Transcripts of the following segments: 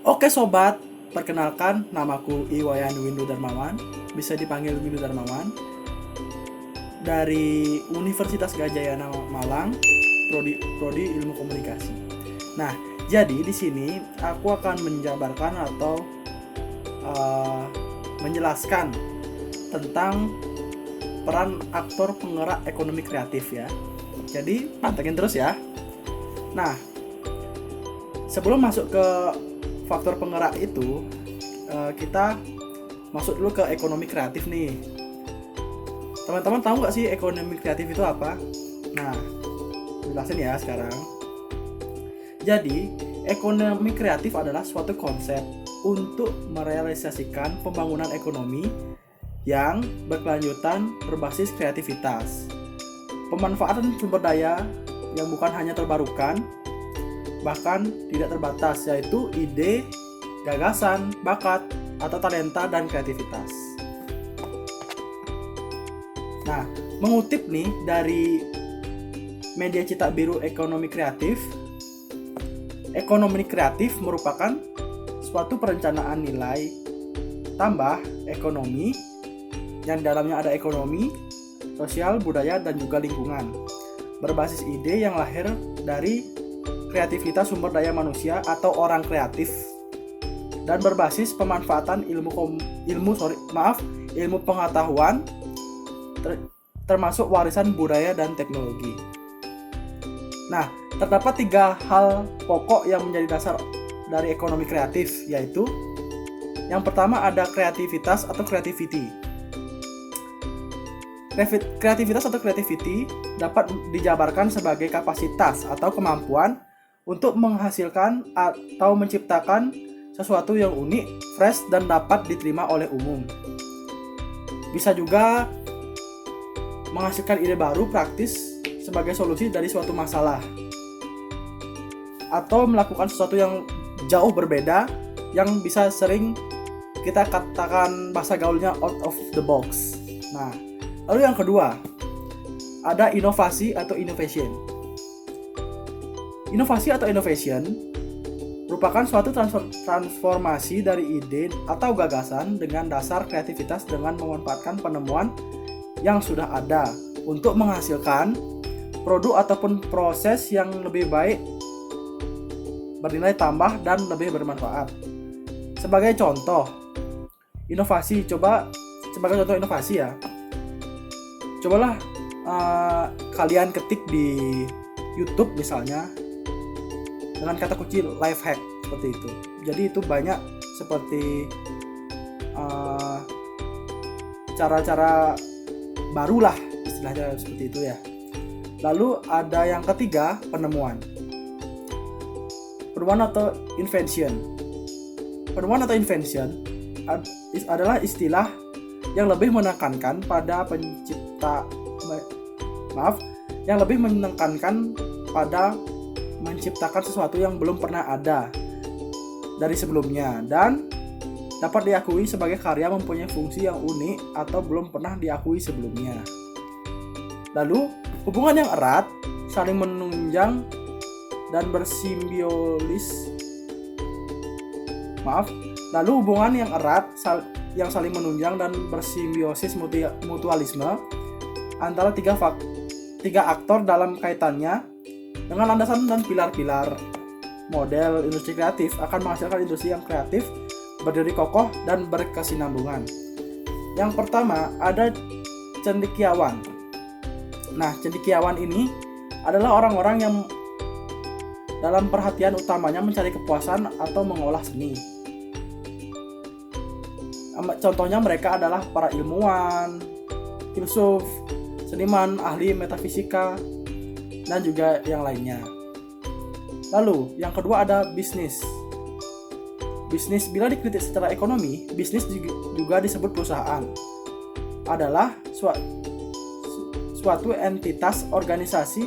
Oke sobat, perkenalkan namaku Iwayan Windu Darmawan, bisa dipanggil Windu Darmawan, dari Universitas Gadjah Mada Malang, prodi Ilmu Komunikasi. Nah, jadi di sini aku akan menjabarkan atau uh, menjelaskan tentang peran aktor penggerak ekonomi kreatif ya. Jadi pantengin terus ya. Nah, sebelum masuk ke faktor penggerak itu, kita masuk dulu ke ekonomi kreatif nih. Teman-teman tahu nggak sih ekonomi kreatif itu apa? Nah, jelasin ya sekarang. Jadi, ekonomi kreatif adalah suatu konsep untuk merealisasikan pembangunan ekonomi yang berkelanjutan berbasis kreativitas. Pemanfaatan sumber daya yang bukan hanya terbarukan, bahkan tidak terbatas, yaitu ide, gagasan, bakat, atau talenta dan kreativitas. Nah, mengutip nih dari media cetak biru ekonomi kreatif, ekonomi kreatif merupakan suatu perencanaan nilai tambah ekonomi yang dalamnya ada ekonomi, sosial, budaya, dan juga lingkungan, berbasis ide yang lahir dari kreativitas sumber daya manusia atau orang kreatif, dan berbasis pemanfaatan ilmu pengetahuan termasuk warisan budaya dan teknologi. Nah, terdapat 3 hal pokok yang menjadi dasar dari ekonomi kreatif, yaitu yang pertama ada kreativitas atau creativity. Kreativitas atau creativity dapat dijabarkan sebagai kapasitas atau kemampuan untuk menghasilkan atau menciptakan sesuatu yang unik, fresh, dan dapat diterima oleh umum. Bisa juga menghasilkan ide baru praktis sebagai solusi dari suatu masalah, atau melakukan sesuatu yang jauh berbeda yang bisa sering kita katakan bahasa gaulnya out of the box. Nah, lalu yang kedua ada inovasi atau innovation. Inovasi atau innovation merupakan suatu transformasi dari ide atau gagasan dengan dasar kreativitas dengan memanfaatkan penemuan yang sudah ada untuk menghasilkan produk ataupun proses yang lebih baik, bernilai tambah, dan lebih bermanfaat. Sebagai contoh inovasi, sebagai contoh inovasi ya, cobalah kalian ketik di YouTube misalnya dengan kata kunci life hack seperti itu. Jadi itu banyak seperti cara-cara barulah istilahnya seperti itu ya. Lalu ada yang ketiga, penemuan atau invention. Penemuan atau invention adalah istilah yang lebih menekankan pada pada menciptakan sesuatu yang belum pernah ada dari sebelumnya dan dapat diakui sebagai karya mempunyai fungsi yang unik atau belum pernah diakui sebelumnya. Lalu, hubungan yang erat, saling menunjang dan bersimbiosis. Lalu hubungan yang erat yang saling menunjang dan bersimbiosis mutualisme antara tiga aktor dalam kaitannya dengan landasan dan pilar-pilar model industri kreatif akan menghasilkan industri yang kreatif, berdiri kokoh, dan berkesinambungan. Yang pertama ada cendekiawan. Nah, cendekiawan ini adalah orang-orang yang dalam perhatian utamanya mencari kepuasan atau mengolah seni. Contohnya mereka adalah para ilmuwan, filsuf, seniman, ahli metafisika, dan juga yang lainnya. Lalu, yang kedua ada bisnis. Bisnis, bila dikritik secara ekonomi, bisnis juga disebut perusahaan. Adalah suatu entitas organisasi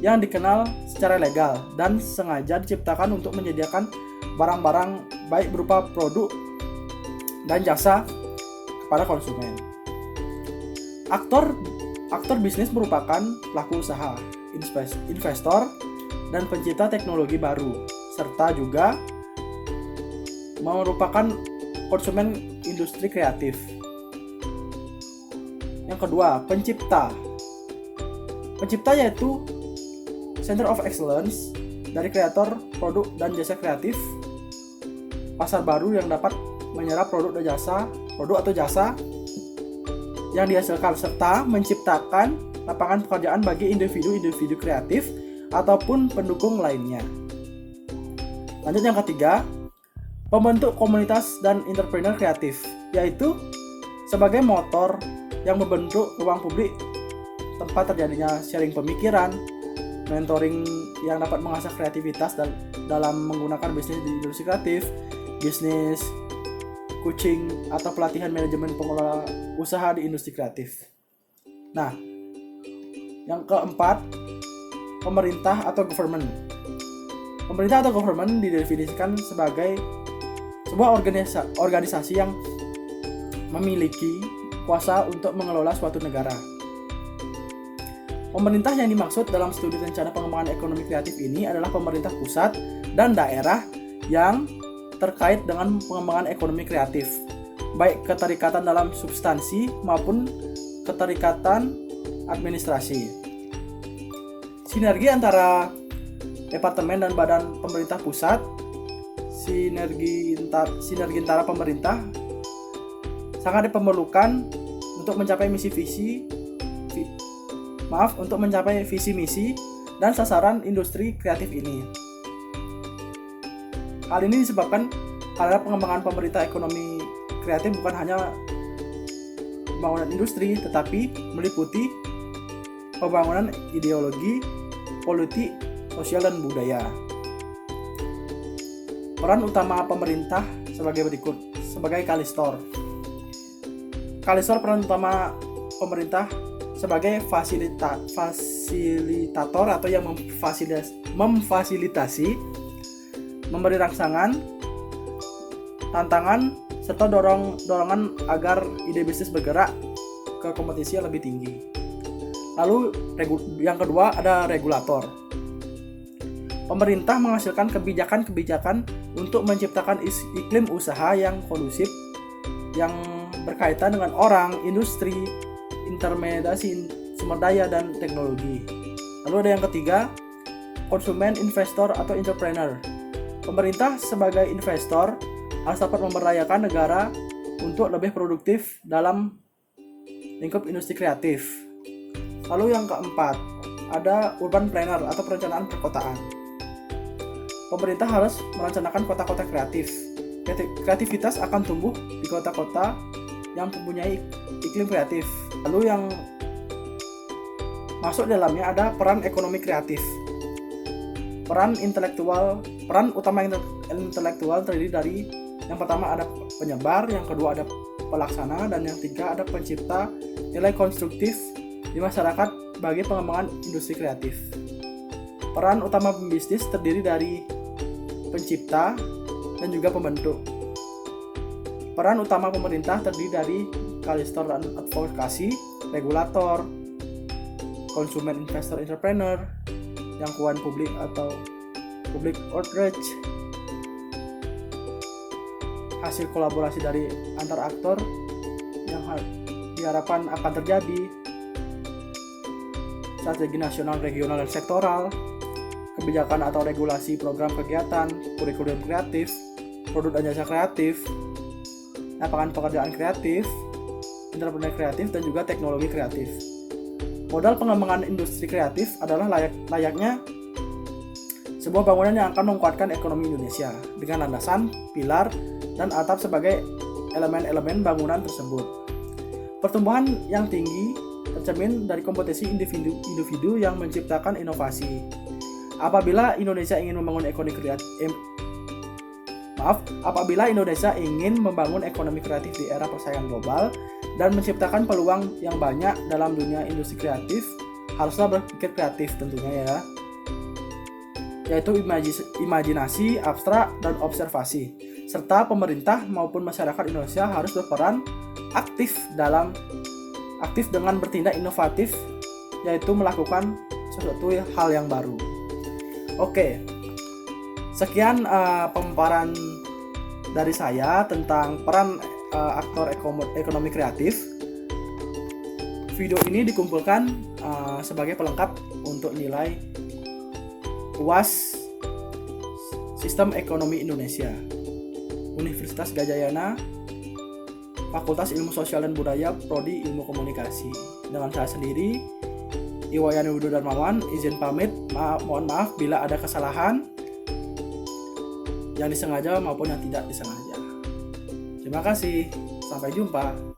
yang dikenal secara legal dan sengaja diciptakan untuk menyediakan barang-barang baik berupa produk dan jasa kepada konsumen. Aktor bisnis merupakan pelaku usaha, investor, dan pencipta teknologi baru, serta juga merupakan konsumen industri kreatif. Yang kedua, pencipta. Pencipta yaitu Center of Excellence dari kreator produk dan jasa kreatif, pasar baru yang dapat menyerap produk atau jasa yang dihasilkan, serta menciptakan lapangan pekerjaan bagi individu-individu kreatif ataupun pendukung lainnya. Lanjut yang ketiga, pembentuk komunitas dan entrepreneur kreatif, yaitu sebagai motor yang membentuk ruang publik tempat terjadinya sharing pemikiran, mentoring yang dapat mengasah kreativitas dalam menggunakan bisnis di industri kreatif, bisnis coaching atau pelatihan manajemen pengelola usaha di industri kreatif. Nah, yang keempat, pemerintah atau government. Pemerintah atau government didefinisikan sebagai sebuah organisasi yang memiliki kuasa untuk mengelola suatu negara. Pemerintah yang dimaksud dalam studi rencana pengembangan ekonomi kreatif ini adalah pemerintah pusat dan daerah yang terkait dengan pengembangan ekonomi kreatif, baik keterikatan dalam substansi maupun keterikatan administrasi. Sinergi antara departemen dan badan pemerintah pusat, sinergi antara pemerintah sangat diperlukan untuk mencapai visi misi dan sasaran industri kreatif ini. Hal ini disebabkan karena pengembangan pemerintah ekonomi kreatif bukan hanya pembangunan industri, tetapi meliputi pembangunan ideologi, politik, sosial, dan budaya. Peran utama pemerintah sebagai berikut. Sebagai kalistor, peran utama pemerintah sebagai fasilitator atau yang memfasilitasi, memberi rangsangan, tantangan, serta dorongan agar ide bisnis bergerak ke kompetisi yang lebih tinggi. Lalu yang kedua ada regulator. Pemerintah menghasilkan kebijakan-kebijakan untuk menciptakan iklim usaha yang kondusif yang berkaitan dengan orang, industri, intermediasi, sumber daya, dan teknologi. Lalu ada yang ketiga, konsumen, investor, atau entrepreneur. Pemerintah sebagai investor harus dapat memberdayakan negara untuk lebih produktif dalam lingkup industri kreatif. Lalu yang keempat, ada urban planner atau perencanaan perkotaan. Pemerintah harus merencanakan kota-kota kreatif. Kreativitas akan tumbuh di kota-kota yang mempunyai iklim kreatif. Lalu yang masuk dalamnya ada peran ekonomi kreatif. Peran utama intelektual terdiri dari yang pertama ada penyebar, yang kedua ada pelaksana, dan yang ketiga ada pencipta nilai konstruktif di masyarakat bagi pengembangan industri kreatif. Peran utama pembisnis terdiri dari pencipta dan juga pembentuk. Peran utama pemerintah terdiri dari kalistor dan advokasi, regulator, konsumen, investor, entrepreneur, jangkauan publik atau public outreach, hasil kolaborasi dari antar aktor yang diharapkan akan terjadi, strategi nasional, regional, dan sektoral, kebijakan atau regulasi program kegiatan, kurikulum kreatif, produk dan jasa kreatif, lapangan pekerjaan kreatif, entrepreneur kreatif, dan juga teknologi kreatif. Modal pengembangan industri kreatif adalah layaknya sebuah bangunan yang akan menguatkan ekonomi Indonesia dengan landasan, pilar, dan atap sebagai elemen-elemen bangunan tersebut. Pertumbuhan yang tinggi tercermin dari kompetisi individu yang menciptakan inovasi. Apabila Indonesia ingin membangun ekonomi kreatif di era persaingan global dan menciptakan peluang yang banyak dalam dunia industri kreatif, haruslah berpikir kreatif tentunya ya, yaitu imajinasi, abstrak, dan observasi. Serta pemerintah maupun masyarakat Indonesia harus berperan aktif dengan bertindak inovatif, yaitu melakukan sesuatu hal yang baru. Oke, sekian pemaparan dari saya tentang peran aktor ekonomi kreatif. Video ini dikumpulkan sebagai pelengkap untuk nilai UAS Sistem Ekonomi Indonesia, Universitas Gadjah Yana, Fakultas Ilmu Sosial dan Budaya, Prodi Ilmu Komunikasi. Dengan saya sendiri, Iwayan Widodo Darmawan, izin pamit. Mohon maaf bila ada kesalahan yang disengaja maupun yang tidak disengaja. Terima kasih, sampai jumpa.